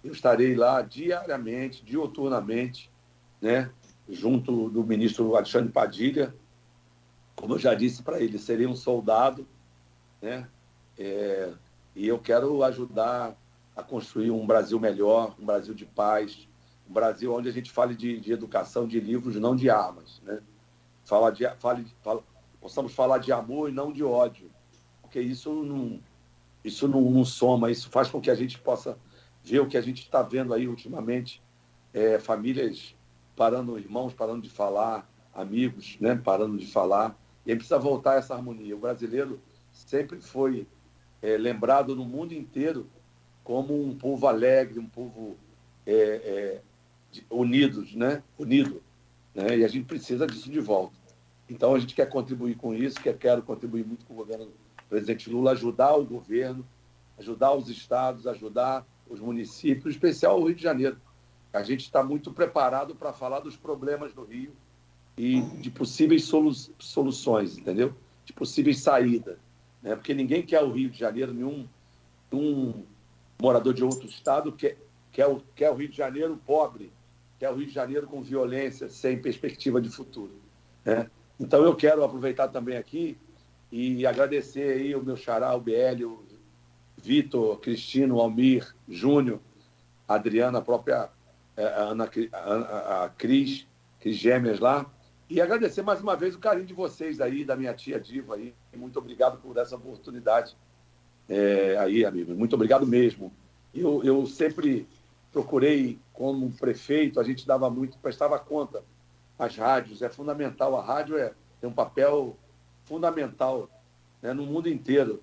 Eu estarei lá diariamente, diuturnamente, né? Junto do ministro Alexandre Padilha. Como eu já disse para ele, serei um soldado, né? E eu quero ajudar a construir um Brasil melhor, um Brasil de paz, um Brasil onde a gente fale de educação, de livros, não de armas, né? Possamos falar de amor e não de ódio, porque isso não soma, isso faz com que a gente possa ver o que a gente está vendo aí ultimamente, famílias parando, irmãos parando de falar, amigos, né, parando de falar, e aí precisa voltar a essa harmonia. O brasileiro sempre foi lembrado no mundo inteiro como um povo alegre, um povo unido, né? E a gente precisa disso de volta. Então a gente quer contribuir com isso, quero contribuir muito com o governo do presidente Lula, ajudar o governo, ajudar os estados, ajudar os municípios, em especial o Rio de Janeiro. A gente está muito preparado para falar dos problemas do Rio e de possíveis soluções, entendeu? De possíveis saídas, né? Porque ninguém quer o Rio de Janeiro, nenhum morador de outro estado quer o Rio de Janeiro pobre, quer o Rio de Janeiro com violência, sem perspectiva de futuro, né? Então eu quero aproveitar também aqui e agradecer aí o meu xará, o BL, o Vitor, Cristino, Almir, Júnior, a Adriana, a própria a Cris Gêmeas lá, e agradecer mais uma vez o carinho de vocês aí, da minha tia Diva aí. Muito obrigado por essa oportunidade aí, amigo. Muito obrigado mesmo. Eu sempre procurei, como prefeito, a gente prestava conta às rádios, é fundamental. A rádio tem um papel fundamental, né, no mundo inteiro.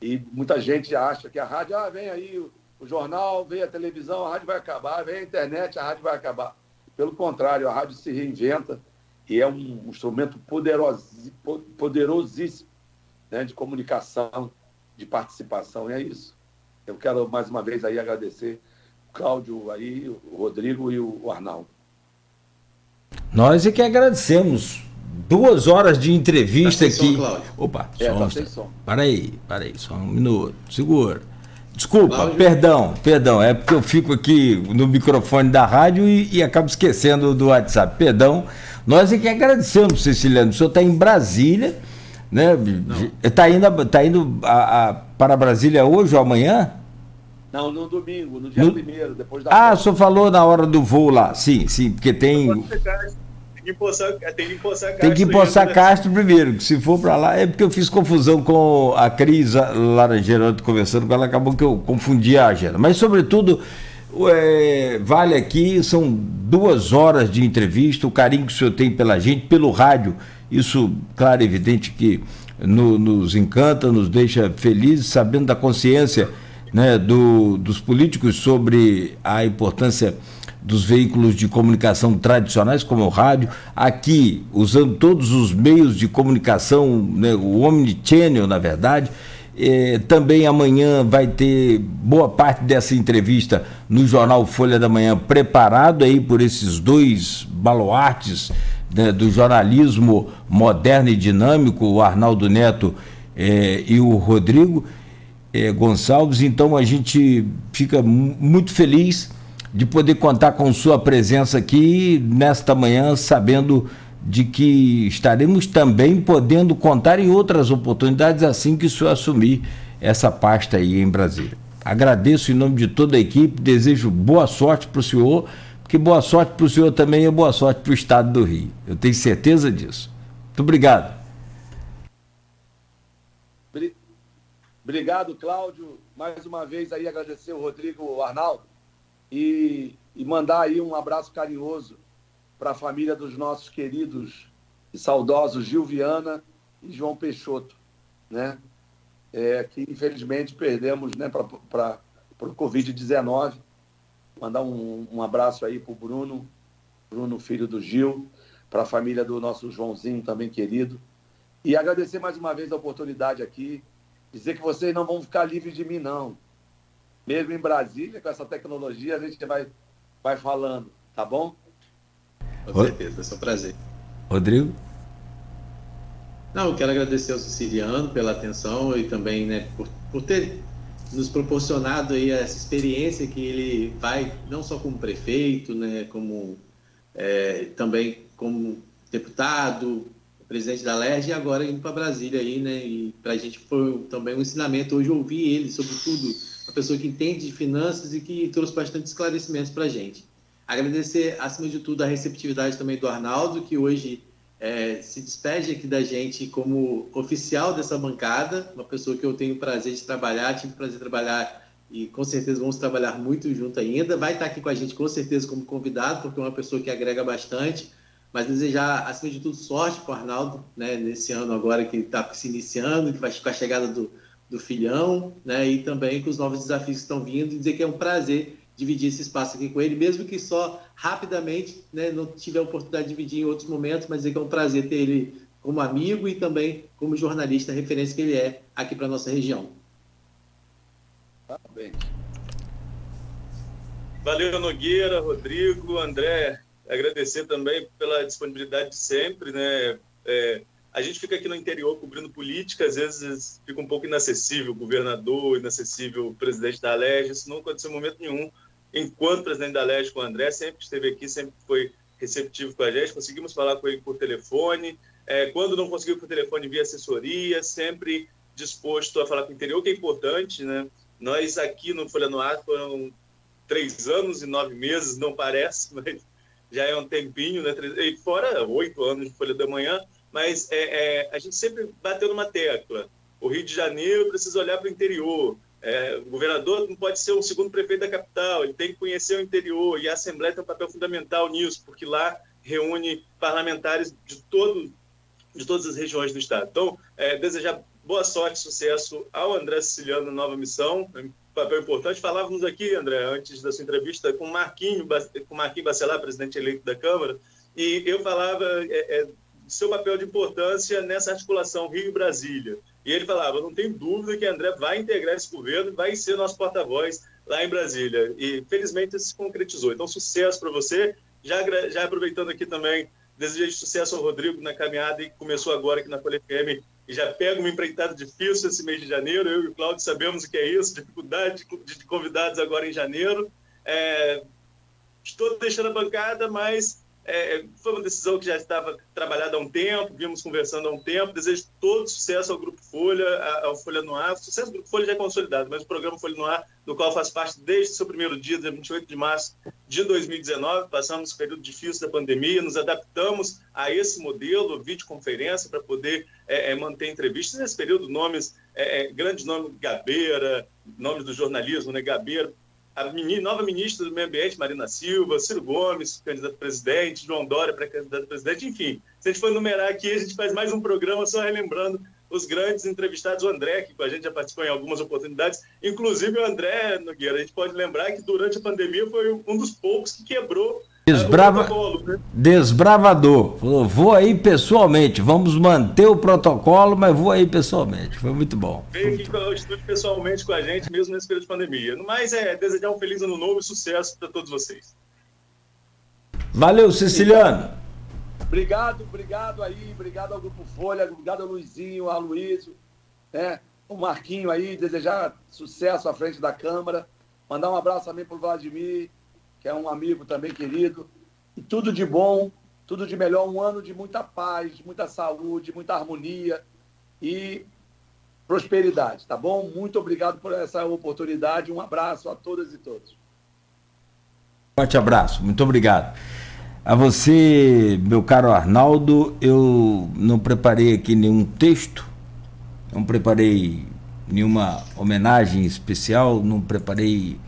E muita gente acha que a rádio, vem aí o jornal, vem a televisão, a rádio vai acabar, vem a internet, a rádio vai acabar. Pelo contrário, a rádio se reinventa e é um instrumento poderosíssimo, né, de comunicação, de participação, e é isso. Eu quero mais uma vez aí agradecer o Cláudio, aí, o Rodrigo e o Arnaldo. Nós é que agradecemos. 2 horas de entrevista aqui. Cláudio. Opa, sem som. Para aí, só um minuto, segura. Desculpa, Cláudio. Perdão, é porque eu fico aqui no microfone da rádio e acabo esquecendo do WhatsApp. Perdão, nós é que agradecemos, Ceciliano. O senhor está em Brasília, né? Está indo para Brasília hoje ou amanhã? Não, no domingo, no dia 1º, depois da... o senhor falou na hora do voo lá, sim, porque tem... Tem que empossar Castro primeiro, que se for para lá, é porque eu fiz confusão com a Cris Laranjeira, conversando com ela, acabou que eu confundi a agenda. Mas, sobretudo, vale aqui, são 2 horas de entrevista, o carinho que o senhor tem pela gente, pelo rádio, isso, claro, é evidente que nos encanta, nos deixa felizes, sabendo da consciência, né, dos políticos sobre a importância dos veículos de comunicação tradicionais, como o rádio, aqui, usando todos os meios de comunicação, né, o omnichannel, na verdade. Também amanhã vai ter boa parte dessa entrevista no jornal Folha da Manhã, preparado aí por esses 2 baluartes, né, do jornalismo moderno e dinâmico, o Arnaldo Neto e o Rodrigo Gonçalves. Então a gente fica muito feliz de poder contar com sua presença aqui nesta manhã, sabendo de que estaremos também podendo contar em outras oportunidades assim que o senhor assumir essa pasta aí em Brasília. Agradeço em nome de toda a equipe, desejo boa sorte para o senhor, porque boa sorte para o senhor também é boa sorte para o Estado do Rio. Eu tenho certeza disso. Muito obrigado. Obrigado, Cláudio. Mais uma vez aí agradecer o Rodrigo, o Arnaldo, e mandar aí um abraço carinhoso para a família dos nossos queridos e saudosos Gil Viana e João Peixoto, né? Que infelizmente perdemos, né, para o Covid-19. Mandar um abraço aí para o Bruno, filho do Gil, para a família do nosso Joãozinho, também querido. E agradecer mais uma vez a oportunidade aqui, dizer que vocês não vão ficar livres de mim, não. Mesmo em Brasília, com essa tecnologia, a gente vai falando, tá bom? Com certeza, vai ser um prazer. Rodrigo? Não, eu quero agradecer ao Siciliano pela atenção e também, né, por ter nos proporcionado aí essa experiência que ele vai, não só como prefeito, né, como também como deputado, presidente da LERJ, e agora indo para Brasília aí, né, e para a gente foi também um ensinamento hoje ouvir ele, sobretudo uma pessoa que entende de finanças e que trouxe bastante esclarecimentos para a gente. Agradecer, acima de tudo, a receptividade também do Arnaldo, que hoje se despede aqui da gente como oficial dessa bancada, uma pessoa que eu tenho o prazer de trabalhar, tive o prazer de trabalhar e com certeza vamos trabalhar muito junto ainda. Vai estar aqui com a gente com certeza como convidado, porque é uma pessoa que agrega bastante, mas desejar, acima de tudo, sorte para o Arnaldo, né, nesse ano agora que está se iniciando, que vai com a chegada do filhão, né, e também com os novos desafios que estão vindo, e dizer que é um prazer dividir esse espaço aqui com ele, mesmo que só rapidamente, né, não tiver a oportunidade de dividir em outros momentos, mas dizer que é um prazer ter ele como amigo e também como jornalista, a referência que ele é aqui para a nossa região. Parabéns. Valeu, Nogueira, Rodrigo, André, agradecer também pela disponibilidade de sempre, né? A gente fica aqui no interior cobrindo política, às vezes fica um pouco inacessível o governador, inacessível o presidente da LERJ, isso não aconteceu em momento nenhum. Enquanto presidente da LERJ com o André, sempre esteve aqui, sempre foi receptivo com a gente, conseguimos falar com ele por telefone, quando não conseguiu por telefone, via assessoria, sempre disposto a falar com o interior, que é importante, né? Nós aqui no Folha no Ar foram 3 anos e 9 meses, não parece, mas já é um tempinho, né? E fora 8 anos de Folha da Manhã, mas a gente sempre bateu numa tecla. O Rio de Janeiro precisa olhar para o interior. O governador não pode ser o segundo prefeito da capital, ele tem que conhecer o interior, e a Assembleia tem um papel fundamental nisso, porque lá reúne parlamentares de todas as regiões do Estado. Então, desejar boa sorte e sucesso ao André Siciliano na nova missão, um papel importante. Falávamos aqui, André, antes da sua entrevista, com o Marquinho Bacelar, presidente eleito da Câmara, e eu falava seu papel de importância nessa articulação Rio e Brasília. E ele falava, não tenho dúvida que André vai integrar esse governo e vai ser nosso porta-voz lá em Brasília. E, felizmente, isso se concretizou. Então, sucesso para você. Já aproveitando aqui também, desejo sucesso ao Rodrigo na caminhada que começou agora aqui na Folha FM e já pega uma empreitada difícil esse mês de janeiro. Eu e o Cláudio sabemos o que é isso, dificuldade de convidados agora em janeiro. Estou deixando a bancada, mas foi uma decisão que já estava trabalhada há um tempo, vimos conversando há um tempo. Desejo todo sucesso ao Grupo Folha, ao Folha no Ar. O sucesso do Grupo Folha já é consolidado, mas o programa Folha no Ar, do qual faço parte desde o seu primeiro dia 28 de março de 2019, passamos um período difícil da pandemia, nos adaptamos a esse modelo, videoconferência, para poder manter entrevistas. Nesse período, grandes nomes, Gabeira, nomes do jornalismo, né, Gabeira, a nova ministra do Meio Ambiente, Marina Silva, Ciro Gomes, candidato a presidente, João Dória para candidato a presidente, enfim. Se a gente for enumerar aqui, a gente faz mais um programa só relembrando os grandes entrevistados. O André, que com a gente já participou em algumas oportunidades, inclusive o André Nogueira, a gente pode lembrar que durante a pandemia foi um dos poucos que quebrou o protocolo, né? Desbravador. Falou, vou aí pessoalmente, vamos manter o protocolo, mas vou aí pessoalmente. Foi muito bom. Veio aqui ao estúdio pessoalmente com a gente, mesmo nesse período de pandemia. No mais, desejar um feliz ano novo e sucesso para todos vocês. Valeu, Siciliano. Obrigado aí, obrigado ao Grupo Folha, obrigado ao Luizinho, ao Luísio, o Marquinho aí, desejar sucesso à frente da Câmara, mandar um abraço também para o Vladimir, que é um amigo também querido, e tudo de bom Tudo de melhor, um ano de muita paz, muita saúde, muita harmonia e prosperidade, tá bom? Muito obrigado por essa oportunidade. Um abraço a todas e todos. Forte abraço, muito obrigado. A você, meu caro Arnaldo, eu não preparei aqui nenhum texto, não preparei nenhuma homenagem especial, não preparei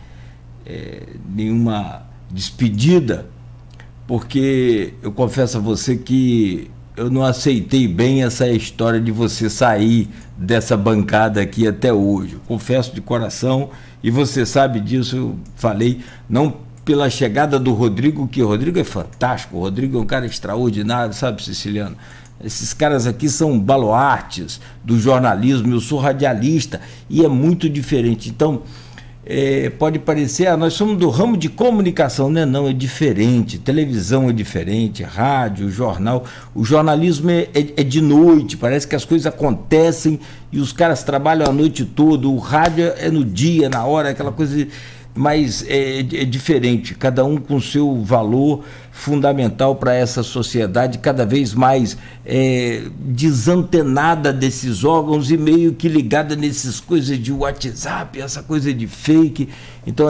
nenhuma despedida, porque eu confesso a você que eu não aceitei bem essa história de você sair dessa bancada aqui até hoje. Eu confesso de coração, e você sabe disso, eu falei, não pela chegada do Rodrigo, que o Rodrigo é fantástico, o Rodrigo é um cara extraordinário, sabe, Siciliano? Esses caras aqui são baluartes do jornalismo, eu sou radialista e é muito diferente. Então, pode parecer, nós somos do ramo de comunicação, né? Não, é diferente, televisão é diferente, rádio, jornal, o jornalismo é de noite, parece que as coisas acontecem e os caras trabalham a noite toda, o rádio é no dia, na hora, aquela coisa... Mas é diferente, cada um com seu valor fundamental para essa sociedade, cada vez mais desantenada desses órgãos e meio que ligada nessas coisas de WhatsApp, essa coisa de fake. Então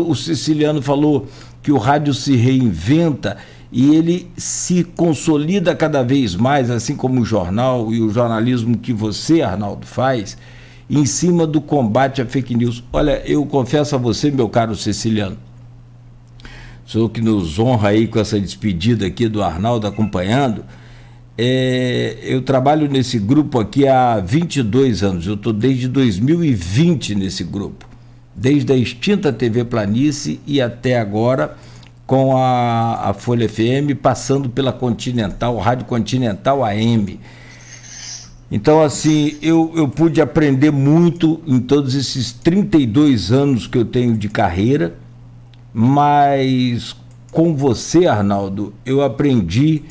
o Siciliano falou que o rádio se reinventa e ele se consolida cada vez mais, assim como o jornal e o jornalismo que você, Arnaldo, faz, em cima do combate à fake news. Olha, eu confesso a você, meu caro Siciliano, senhor que nos honra aí com essa despedida aqui do Arnaldo acompanhando, eu trabalho nesse grupo aqui há 22 anos, eu estou desde 2020 nesse grupo, desde a extinta TV Planície e até agora com a Folha FM, passando pela Continental, Rádio Continental AM. Então, assim, eu pude aprender muito em todos esses 32 anos que eu tenho de carreira, mas com você, Arnaldo, eu aprendi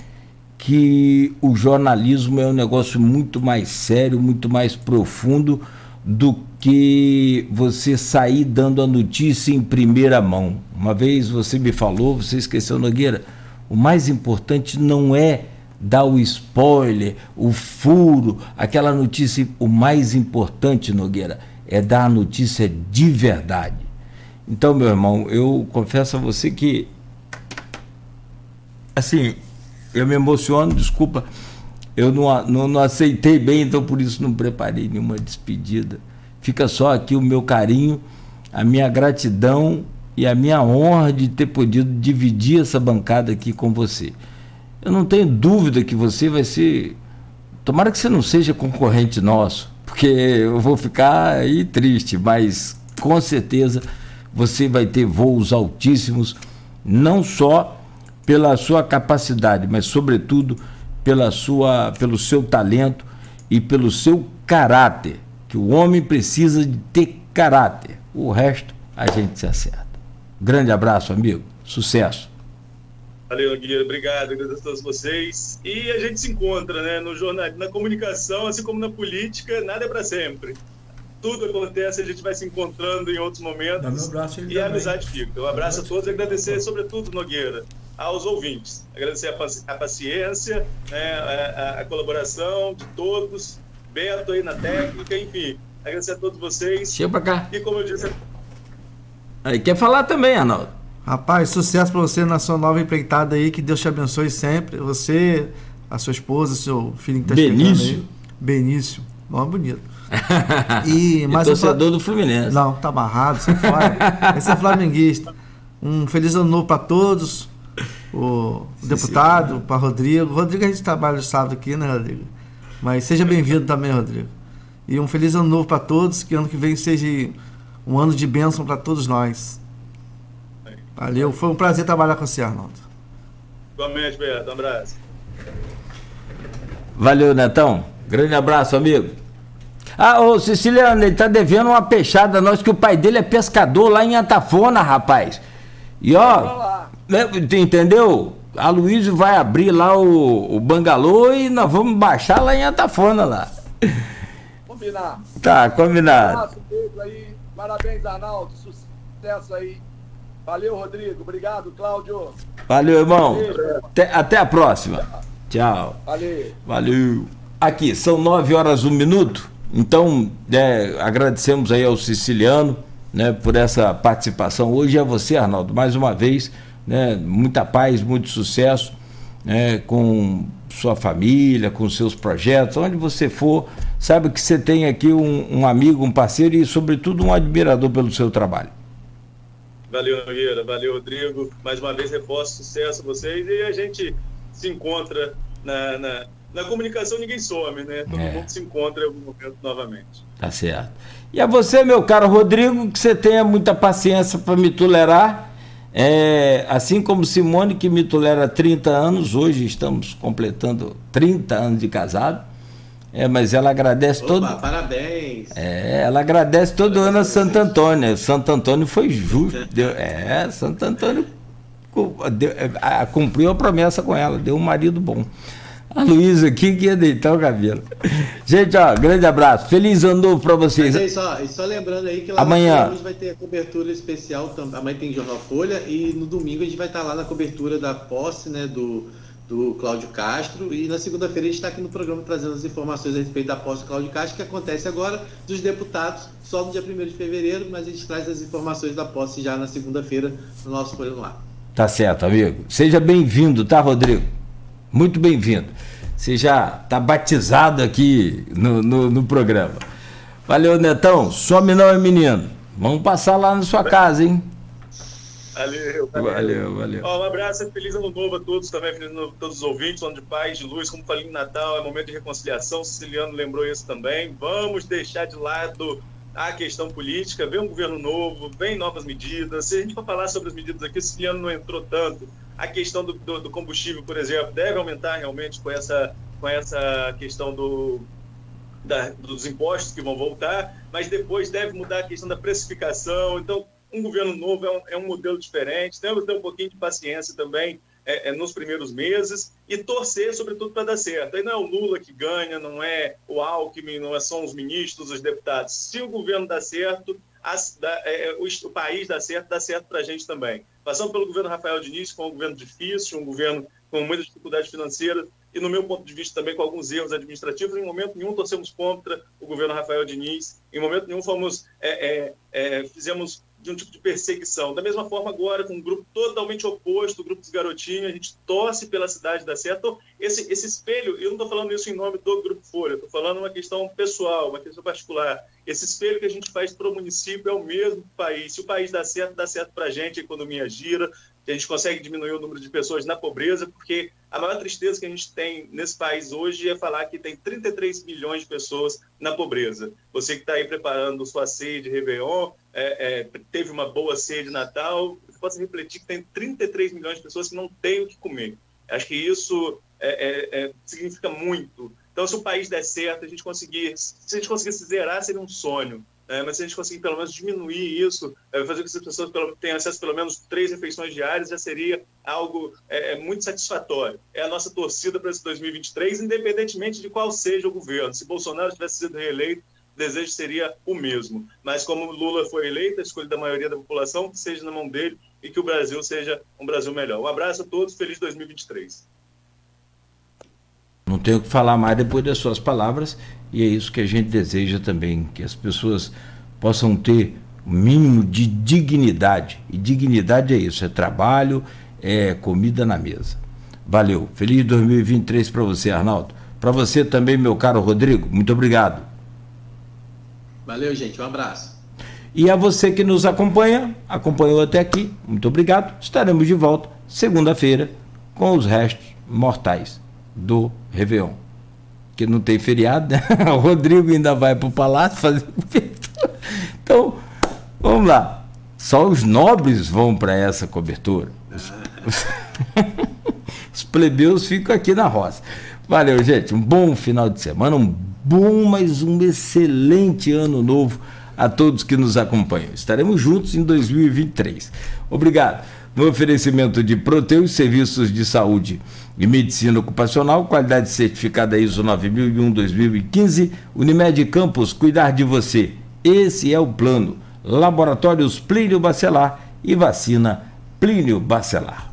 que o jornalismo é um negócio muito mais sério, muito mais profundo do que você sair dando a notícia em primeira mão. Uma vez você me falou, você esqueceu, Nogueira, o mais importante não é dar o spoiler, o furo, aquela notícia. O mais importante, Nogueira, é dar a notícia de verdade. Então, meu irmão, eu confesso a você que, assim, eu me emociono, desculpa, eu não aceitei bem, então por isso não preparei nenhuma despedida. Fica só aqui o meu carinho, a minha gratidão e a minha honra de ter podido dividir essa bancada aqui com você. Eu não tenho dúvida que você vai ser... Tomara que você não seja concorrente nosso, porque eu vou ficar aí triste, mas com certeza você vai ter voos altíssimos, não só pela sua capacidade, mas sobretudo pelo seu talento e pelo seu caráter, que o homem precisa de ter caráter. O resto a gente se acerta. Grande abraço, amigo. Sucesso. Valeu, Nogueira, obrigado, agradeço a todos vocês. E a gente se encontra, né, no jornal, na comunicação, assim como na política, nada é para sempre. Tudo acontece, a gente vai se encontrando em outros momentos e a amizade fica. Um abraço a todos e agradecer, sobretudo, Nogueira, aos ouvintes. Agradecer a paciência, né, a colaboração de todos, Beto aí na técnica, enfim. Agradecer a todos vocês. Chega pra cá. E como eu disse... Aí, quer falar também, Arnaldo? Rapaz, sucesso para você na sua nova empreitada aí, que Deus te abençoe sempre. Você, a sua esposa, seu filho que tá chegando aí. Benício, nome bonito. E mais torcedor do Fluminense. Não, tá amarrado, sai fora. Esse é flamenguista. Um feliz ano novo para todos. O deputado, para Rodrigo. Rodrigo, a gente trabalha no sábado aqui, né, Rodrigo? Mas seja bem-vindo também, Rodrigo. E um feliz ano novo para todos, que ano que vem seja um ano de bênção para todos nós. Valeu, foi um prazer trabalhar com você, Arnaldo. Igualmente, Beto, um abraço. Valeu, Netão. Grande abraço, amigo. Ô Siciliano, ele tá devendo uma peixada a nós, que o pai dele é pescador lá em Atafona, rapaz. E ó, entendeu? A Luísio vai abrir lá o bangalô e nós vamos baixar lá em Atafona lá. Combinar. Tá, combinado. Um abraço, beijo aí. Parabéns, Arnaldo. Sucesso aí. Valeu, Rodrigo. Obrigado, Cláudio. Valeu, irmão. Até a próxima. Tchau. Valeu. Valeu. Aqui, são 9h01. Então, agradecemos aí ao Siciliano, né, por essa participação. Hoje é você, Arnaldo, mais uma vez, né, muita paz, muito sucesso, né, com sua família, com seus projetos, onde você for, sabe que você tem aqui um amigo, um parceiro e, sobretudo, um admirador pelo seu trabalho. Valeu, Nogueira. Valeu, Rodrigo. Mais uma vez, reforço, sucesso a vocês. E a gente se encontra na comunicação, ninguém some, né? Todo mundo se encontra em algum momento novamente. Tá certo. E a você, meu caro Rodrigo, que você tenha muita paciência para me tolerar. Assim como Simone, que me tolera há 30 anos, hoje estamos completando 30 anos de casado, mas ela agradece parabéns! Ela agradece todo ano a Santo Antônio. Santo Antônio foi justo. Santo Antônio cumpriu a promessa com ela, deu um marido bom. A Luísa aqui que ia deitar o cabelo. Gente, grande abraço. Feliz ano novo para vocês. Mas só lembrando aí que lá amanhã hoje vai ter a cobertura especial. Amanhã tem Jornal Folha e no domingo a gente vai estar lá na cobertura da posse, né, do Cláudio Castro. E na segunda-feira a gente está aqui no programa trazendo as informações a respeito da posse do Cláudio Castro, que acontece agora dos deputados só no dia 1º de fevereiro, mas a gente traz as informações da posse já na segunda-feira no nosso Folha no Ar. Tá certo, amigo. Seja bem-vindo, tá, Rodrigo? Muito bem-vindo. Você já está batizado aqui no programa. Valeu, Netão. Some não, menino. Vamos passar lá na sua casa, hein? Valeu. Um abraço, feliz ano novo a todos também, feliz ano novo a todos os ouvintes, ano de paz, de luz, como falei em Natal, é momento de reconciliação, o Siciliano lembrou isso também. Vamos deixar de lado a questão política, vem um governo novo, vem novas medidas. Se a gente for falar sobre as medidas aqui, o Siciliano não entrou tanto. A questão do combustível, por exemplo, deve aumentar realmente com essa questão dos impostos que vão voltar, mas depois deve mudar a questão da precificação. Então, um governo novo é um modelo diferente. Temos que ter um pouquinho de paciência também nos primeiros meses e torcer, sobretudo, para dar certo. Aí não é o Lula que ganha, não é o Alckmin, não são os ministros, os deputados. Se o governo dá certo, o país dá certo para a gente também. Passamos pelo governo Rafael Diniz, com um governo difícil, um governo com muita dificuldade financeira e, no meu ponto de vista, também com alguns erros administrativos. Em momento nenhum torcemos contra o governo Rafael Diniz, em momento nenhum fizemos de um tipo de perseguição. Da mesma forma agora, com um grupo totalmente oposto, o grupo dos garotinhos, a gente torce pela cidade dar certo. Então, esse espelho, eu não estou falando isso em nome do Grupo Folha, estou falando uma questão pessoal, uma questão particular. Esse espelho que a gente faz para o município é o mesmo do país. Se o país dá certo para a gente, a economia gira, que a gente consegue diminuir o número de pessoas na pobreza, porque a maior tristeza que a gente tem nesse país hoje é falar que tem 33 milhões de pessoas na pobreza. Você que está aí preparando sua ceia de Réveillon, teve uma boa ceia de Natal, você pode refletir que tem 33 milhões de pessoas que não têm o que comer. Acho que isso significa muito. Então, se o país der certo, se a gente conseguisse zerar, seria um sonho. Mas se a gente conseguir pelo menos diminuir isso, fazer com que as pessoas tenham acesso a pelo menos 3 refeições diárias, já seria algo muito satisfatório. É a nossa torcida para esse 2023, independentemente de qual seja o governo. Se Bolsonaro tivesse sido reeleito, o desejo seria o mesmo. Mas como Lula foi eleito, a escolha da maioria da população, que seja na mão dele e que o Brasil seja um Brasil melhor. Um abraço a todos, feliz 2023. Não tenho o que falar mais depois das suas palavras, e é isso que a gente deseja também, que as pessoas possam ter o mínimo de dignidade, e dignidade é isso, é trabalho, é comida na mesa. Valeu, feliz 2023 para você, Arnaldo. Para você também, meu caro Rodrigo, muito obrigado. Valeu, gente, um abraço. E a você que nos acompanhou até aqui, muito obrigado. Estaremos de volta segunda-feira com os restos mortais do Réveillon, que não tem feriado, né? O Rodrigo ainda vai para o palácio fazer. Então, vamos lá. Só os nobres vão para essa cobertura. Os plebeus ficam aqui na roça. Valeu, gente. Um bom final de semana, mas um excelente ano novo a todos que nos acompanham. Estaremos juntos em 2023. Obrigado. No oferecimento de Proteus, serviços de saúde e medicina ocupacional, qualidade certificada ISO 9001-2015, Unimed Campos, cuidar de você. Esse é o plano. Laboratórios Plínio Bacelar e vacina Plínio Bacelar.